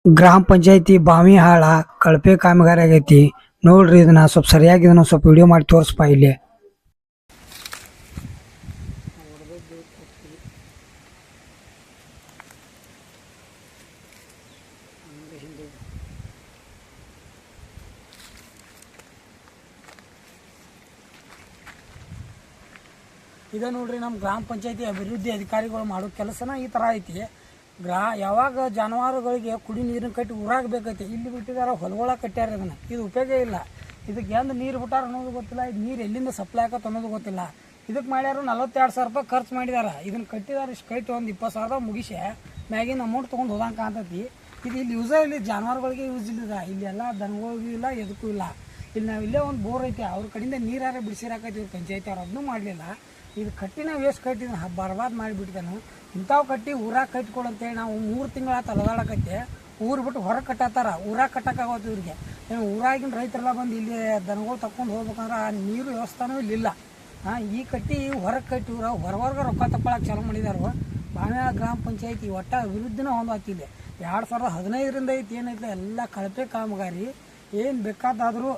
ಗ್ರಾಮ ಪಂಚಾಯತಿ ಬಾವಿ ಹಾಳ ಕಳಪೆ ಕಾಮಗಾರಿ ಆಗೈತಿ ನೋಡ್ರಿ. ಇದನ್ನ ಸ್ವಲ್ಪ ಸರಿಯಾಗಿ ಇದನ್ನ ಸ್ವಲ್ಪ ವಿಡಿಯೋ ಮಾಡಿ ತೋರಿಸ್ಪ ಇಲ್ಲಿ. ಇದ ನೋಡ್ರಿ ನಮ್ಮ ಗ್ರಾಮ ಪಂಚಾಯತಿ ಅಭಿವೃದ್ಧಿ ಅಧಿಕಾರಿಗಳು ಮಾಡೋ ಕೆಲಸನ ಈ ಥರ ಐತಿ. ಯಾವಾಗ ಜಾನುವಾರುಗಳಿಗೆ ಕುಡಿ ನೀರನ್ನ ಕಟ್ಟಿ ಊರಾಗ ಬೇಕೈತಿ, ಇಲ್ಲಿ ಬಿಟ್ಟಿದಾರ ಹೊಲಗೊಳ ಕಟ್ಟ್ಯಾರ. ಇದನ್ನ ಇದು ಉಪಯೋಗ ಇಲ್ಲ. ಇದಕ್ಕೆ ಎಂದು ನೀರು ಬಿಟ್ಟಾರ ಅನ್ನೋದು ಗೊತ್ತಿಲ್ಲ, ಇದು ನೀರು ಎಲ್ಲಿಂದ ಸಪ್ಲೈ ಆಗತ್ತೆ ಅನ್ನೋದು ಗೊತ್ತಿಲ್ಲ. ಇದಕ್ಕೆ ಮಾಡ್ಯಾರ 42,000 ರೂಪಾಯಿ ಖರ್ಚು ಮಾಡಿದಾರ. ಇದನ್ನ ಕಟ್ಟಿದಾರ ಇಷ್ಟು ಕಟ್ಟಿ ಒಂದು 20,000 ಮುಗಿಸಿ ಮ್ಯಾಗಿನ ಅಮೌಂಟ್ ತೊಗೊಂಡು ಹೋದಂಗೆ ಕಾಣ್ತೈತಿ. ಇದು ಇಲ್ಲಿ ಯೂಸ ಇಲ್ಲಿ ಜಾನುವಾರುಗಳಿಗೆ ಯೂಸ್ ಇಲ್ಲ. ಇಲ್ಲಿ ಎಲ್ಲ ದನಗಳಿಗೂ ಇಲ್ಲ, ಎದಕ್ಕೂ ಇಲ್ಲ. ಇಲ್ಲಿ ನಾವು ಇಲ್ಲೇ ಒಂದು ಬೋರ್ ಐತಿ, ಅವ್ರ ಕಡೆಯಿಂದ ನೀರಾರ ಬಿಡಿಸಿರಾಕೈತಿ ಇವ್ರು ಪಂಚಾಯತಿ ಅವ್ರು, ಅದನ್ನೂ ಮಾಡಲಿಲ್ಲ. ಇದು ಕಟ್ಟಿನ ವೇಸ್ಟ್ ಕಟ್ಟಿದ ಬರ್ಬಾದ್ ಮಾಡಿಬಿಟ್ಟಿದ್ದಾನು. ಇಂಥವು ಕಟ್ಟಿ ಊರಾಗ ಕಟ್ಕೊಳಂತೇಳಿ ನಾವು 3 ತಿಂಗಳ ತಲದಾಡಕತ್ತೆ. ಊರು ಬಿಟ್ಟು ಹೊರಗೆ ಕಟ್ಟತ್ತಾರ, ಊರಾಗ ಕಟ್ಟಕ್ಕಾಗೋದು ಇವ್ರಿಗೆ. ಊರಾಗಿನ ರೈತರೆಲ್ಲ ಬಂದು ಇಲ್ಲಿ ದನಗಳು ತಕೊಂಡು ಹೋಗ್ಬೇಕಂದ್ರೆ ಆ ನೀರು ವ್ಯವಸ್ಥಾನೂ ಇಲ್ಲಿಲ್ಲ. ಈ ಕಟ್ಟಿ ಹೊರಗೆ ಕಟ್ಟಿ ಹೊರಗೆ ರೊಕ್ಕ ತಗೊಳಕ್ಕೆ ಚಾಲು ಮಾಡಿದಾರು. ಬಾವಿಯಾಳ ಗ್ರಾಮ ಪಂಚಾಯತಿ ಒಟ್ಟ ಅಭಿವೃದ್ಧಿನ ಹೊಂದಾತಿದೆ. 2015ರಿಂದ ಐತಿ ಏನೈತೆ ಎಲ್ಲ ಕಳಪೆ ಕಾಮಗಾರಿ. ಏನು ಬೇಕಾದಾದರೂ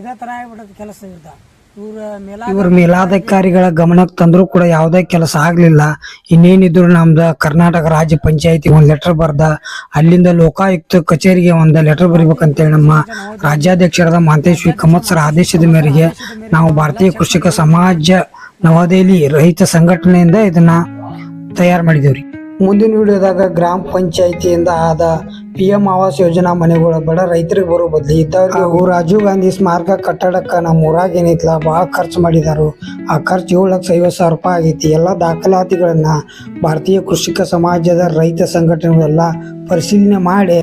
ಇದೇ ಥರ ಆಗ್ಬಿಟ್ಟದ ಕೆಲಸ ಇರ್ದ. ಇವ್ರ ಮೇಲಾಧಿಕಾರಿಗಳ ಗಮನಕ್ಕೆ ತಂದ್ರು ಕೂಡ ಯಾವುದೇ ಕೆಲಸ ಆಗ್ಲಿಲ್ಲ. ಇನ್ನೇನಿದ್ರು ನಮ್ದು ಕರ್ನಾಟಕ ರಾಜ್ಯ ಪಂಚಾಯತಿ ಒಂದ್ ಲೆಟರ್ ಬರ್ದ, ಅಲ್ಲಿಂದ ಲೋಕಾಯುಕ್ತ ಕಚೇರಿಗೆ ಒಂದ್ ಲೆಟರ್ ಬರಿಬೇಕಂತೇಳಿ ನಮ್ಮ ರಾಜ್ಯಾಧ್ಯಕ್ಷರಾದ ಮಹಂತೇಶ್ ಕಮತ್ ಸರ್ ಆದೇಶದ ಮೇರೆಗೆ ನಾವು ಭಾರತೀಯ ಕೃಷಿಕ ಸಮಾಜ ನವದೆಹಲಿ ರೈತ ಸಂಘಟನೆಯಿಂದ ಇದನ್ನ ತಯಾರು ಮಾಡಿದೇವ್ರಿ. ಮುಂದಿನ ವಿಡಿಯೋದಾಗ ಗ್ರಾಮ ಪಂಚಾಯತಿಯಿಂದ ಆದ PM ಆವಾಸ್ ಯೋಜನಾ ಮನೆಗಳು ಬಡ ರೈತರಿಗೆ ಬರೋ ಬದ್ಲಿ ಇದ್ದವ್ರಿಗೆ ರಾಜೀವ್ ಗಾಂಧಿ ಸ್ಮಾರಕ ಕಟ್ಟಡಕ್ಕೆ ನಮ್ಮ ಊರಾಗ ಏನೈತಲ್ಲ ಭಾಳ ಖರ್ಚು ಮಾಡಿದಾರು. ಆ ಖರ್ಚು 7,50,000 ರೂಪಾಯಿ ಆಗೈತಿ. ಎಲ್ಲ ದಾಖಲಾತಿಗಳನ್ನ ಭಾರತೀಯ ಕೃಷಿಕ ಸಮಾಜದ ರೈತ ಸಂಘಟನೆಗಳೆಲ್ಲ ಪರಿಶೀಲನೆ ಮಾಡಿ